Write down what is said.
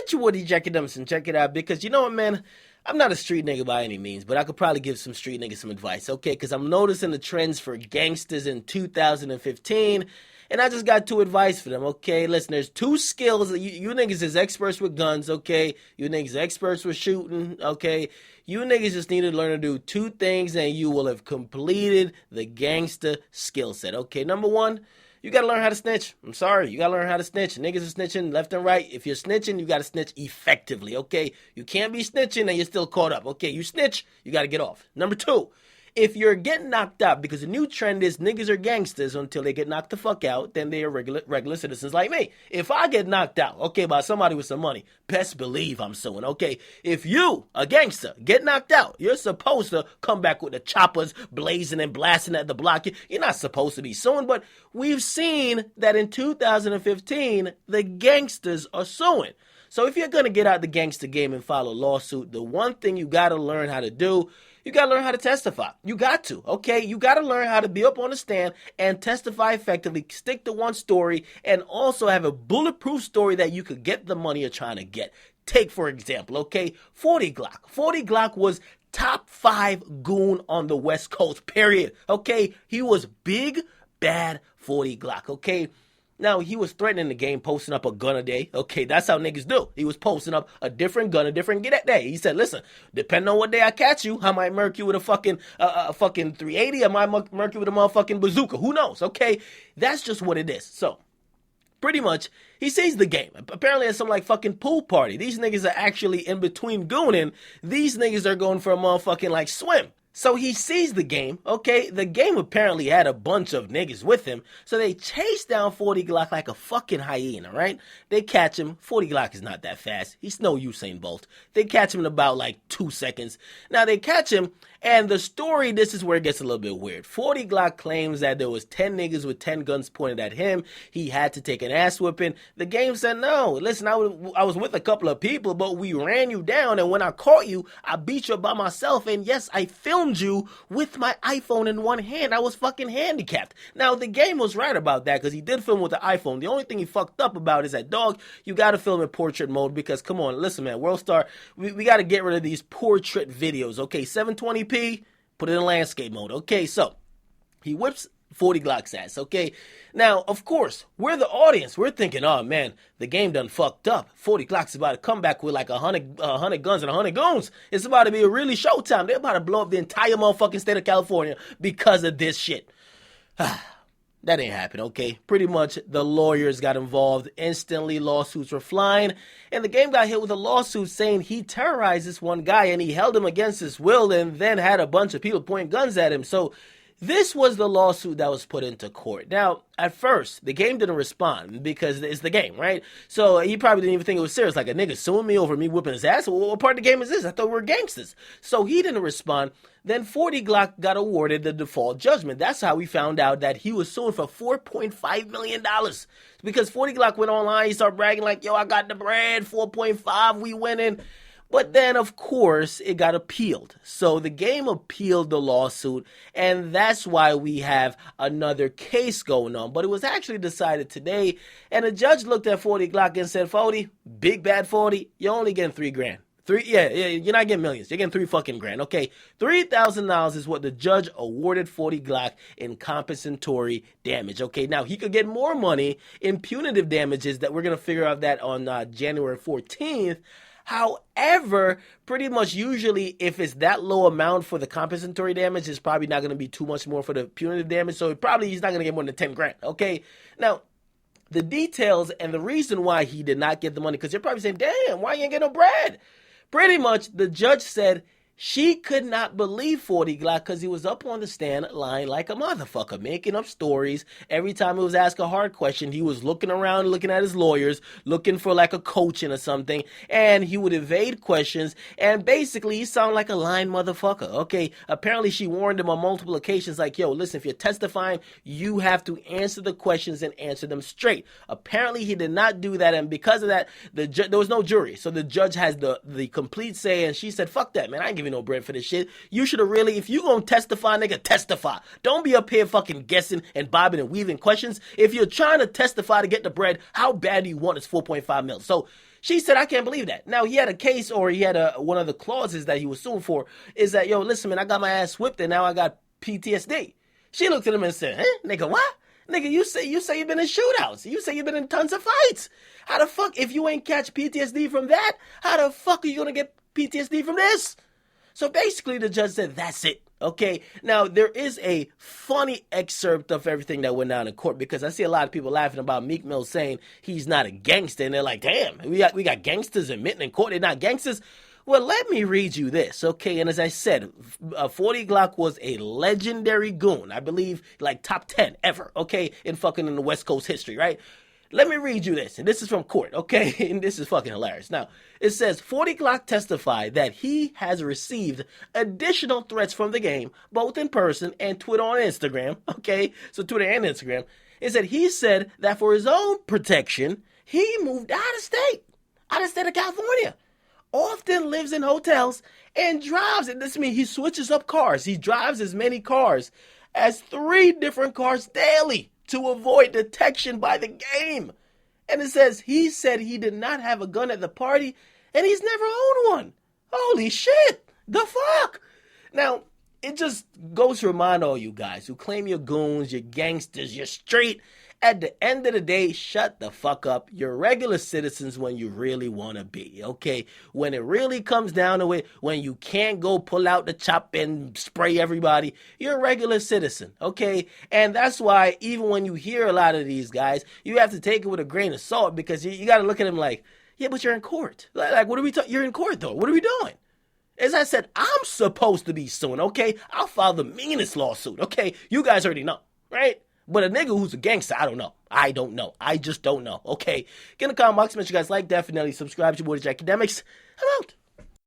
get your Woody Jack Adamson, check it out, because you know what, man? I'm not a street nigga by any means, but I could probably give some street niggas some advice, okay? Because I'm noticing the trends for gangsters in 2015, and I just got two advice for them, okay? Listen, there's two skills. You niggas is experts with guns, okay? You niggas are experts with shooting, okay? You niggas just need to learn to do two things, and you will have completed the gangster skill set, okay? Number one, you gotta learn how to snitch. I'm sorry, you gotta learn how to snitch. Niggas are snitching left and right. If you're snitching, you gotta snitch effectively, okay? You can't be snitching and you're still caught up, okay? You snitch, you gotta get off. Number two, if you're getting knocked out, because the new trend is niggas are gangsters until they get knocked the fuck out, then they are regular citizens like me. If I get knocked out, okay, by somebody with some money, best believe I'm suing, okay? If you, a gangster, get knocked out, you're supposed to come back with the choppers blazing and blasting at the block. You're not supposed to be suing, but we've seen that in 2015, the gangsters are suing. So if you're going to get out the gangster game and file a lawsuit, the one thing you got to learn how to do, you got to learn how to testify. You got to, okay? You got to learn how to be up on the stand and testify effectively, stick to one story, and also have a bulletproof story that you could get the money you're trying to get. Take, for example, okay, 40 Glocc. 40 Glocc was top 5 goon on the West Coast, period, okay? He was big, bad 40 Glocc, okay? Now, he was threatening the game, posting up a gun a day. Okay, that's how niggas do. He was posting up a different gun, a different day. He said, listen, depending on what day I catch you, I might murk you with a fucking 380. I might murk you with a motherfucking bazooka. Who knows, okay? That's just what it is. So, pretty much, he sees the game. Apparently, at some, like, fucking pool party. These niggas are actually in between gooning. These niggas are going for a motherfucking, like, swim. So he sees the game, okay? The game apparently had a bunch of niggas with him. So they chase down 40 Glocc like a fucking hyena, right? They catch him. 40 Glocc is not that fast. He's no Usain Bolt. They catch him in about like 2 seconds. Now they catch him, and the story, this is where it gets a little bit weird. 40 Glocc claims that there was 10 niggas with 10 guns pointed at him. He had to take an ass whipping. The game said, no, listen, I was with a couple of people, but we ran you down, and when I caught you, I beat you up by myself, and yes, I filmed you with my iPhone in one hand. I was fucking handicapped. Now, the game was right about that because he did film with the iPhone. The only thing he fucked up about is that, dog, you got to film in portrait mode because, come on, listen, man, WorldStar, we got to get rid of these portrait videos, okay? 720p, put it in landscape mode, okay? So, he whips 40 Glock's ass, okay? Now, of course, we're the audience. We're thinking, oh, man, the game done fucked up. 40 Glock's about to come back with like 100 guns and 100 goons. It's about to be a really showtime. They're about to blow up the entire motherfucking state of California because of this shit. That ain't happen, okay? Pretty much the lawyers got involved. Instantly, lawsuits were flying. And the game got hit with a lawsuit saying he terrorized this one guy and he held him against his will and then had a bunch of people point guns at him. So this was the lawsuit that was put into court. Now, at first, the game didn't respond because it's the game, right? So he probably didn't even think it was serious. Like, a nigga suing me over me whipping his ass? Well, what part of the game is this? I thought we were gangsters. So he didn't respond. Then 40 Glocc got awarded the default judgment. That's how we found out that he was suing for $4.5 million. Because 40 Glocc went online, he started bragging like, yo, I got the bread, 4.5, we winning. But then, of course, it got appealed. So the game appealed the lawsuit, and that's why we have another case going on. But it was actually decided today, and the judge looked at 40 Glocc and said, 40, big bad 40, you're only getting $3,000. You're not getting millions. You're getting $3 fucking grand. Okay, $3,000 is what the judge awarded 40 Glocc in compensatory damage. Okay, now he could get more money in punitive damages that we're going to figure out that on January 14th. However, pretty much usually if it's that low amount for the compensatory damage, it's probably not going to be too much more for the punitive damage. So he's not going to get more than 10 grand. Okay. Now, the details and the reason why he did not get the money, because you're probably saying, damn, why you ain't get no bread? Pretty much the judge said she could not believe 40 Glocc because he was up on the stand lying like a motherfucker, making up stories. Every time he was asked a hard question, he was looking around, looking at his lawyers, looking for like a coaching or something, and he would evade questions, and basically he sounded like a lying motherfucker. Okay, apparently she warned him on multiple occasions like, yo, listen, if you're testifying, you have to answer the questions and answer them straight. Apparently he did not do that, and because of that, there was no jury, so the judge has the complete say, and she said, fuck that, man, I ain't giving no bread for this shit. You should have really, if you gonna testify, nigga, testify. Don't be up here fucking guessing and bobbing and weaving questions. If you're trying to testify to get the bread, how bad do you want this 4.5 mil? So She said, I can't believe that. Now, he had a case, or he had one of the clauses that he was suing for, is that, yo, listen, man, I got my ass whipped and now I got PTSD. She looked at him and said, nigga, what? Nigga, you say you've been in shootouts. You say you've been in tons of fights. How the fuck, if you ain't catch PTSD from that, how the fuck are you going to get PTSD from this? So basically, the judge said, that's it. Okay, now there is a funny excerpt of everything that went down in court, because I see a lot of people laughing about Meek Mill saying he's not a gangster, and they're like, damn, we got gangsters admitting in court they're not gangsters. Well, let me read you this, okay? And as I said, 40 Glocc was a legendary goon. I believe like top 10 ever, okay, in the West Coast history, right? Let me read you this, and this is from court, okay? And this is fucking hilarious. Now, it says, 40 Glocc testified that he has received additional threats from the game, both in person and Twitter and Instagram, okay? So Twitter and Instagram. It said he said that for his own protection, he moved out of state of California, often lives in hotels, and drives, and this means he switches up cars. He drives as many cars as 3 different cars daily to avoid detection by the game. And it says he said he did not have a gun at the party, and he's never owned one. Holy shit, the fuck? Now, it just goes to remind all you guys who claim you're goons, you're gangsters, you're street. At the end of the day, shut the fuck up. You're regular citizens when you really want to be, okay? When it really comes down to it, when you can't go pull out the chop and spray everybody, you're a regular citizen, okay? And that's why even when you hear a lot of these guys, you have to take it with a grain of salt, because you got to look at them like, yeah, but you're in court. Like, what are we talking? You're in court, though. What are we doing? As I said, I'm supposed to be suing, okay? I'll file the meanest lawsuit, okay? You guys already know, right? But a nigga who's a gangster, I don't know. I don't know. I just don't know, okay? Get in the comment box, make sure you guys like, definitely subscribe to your boy, Akademiks. I'm out.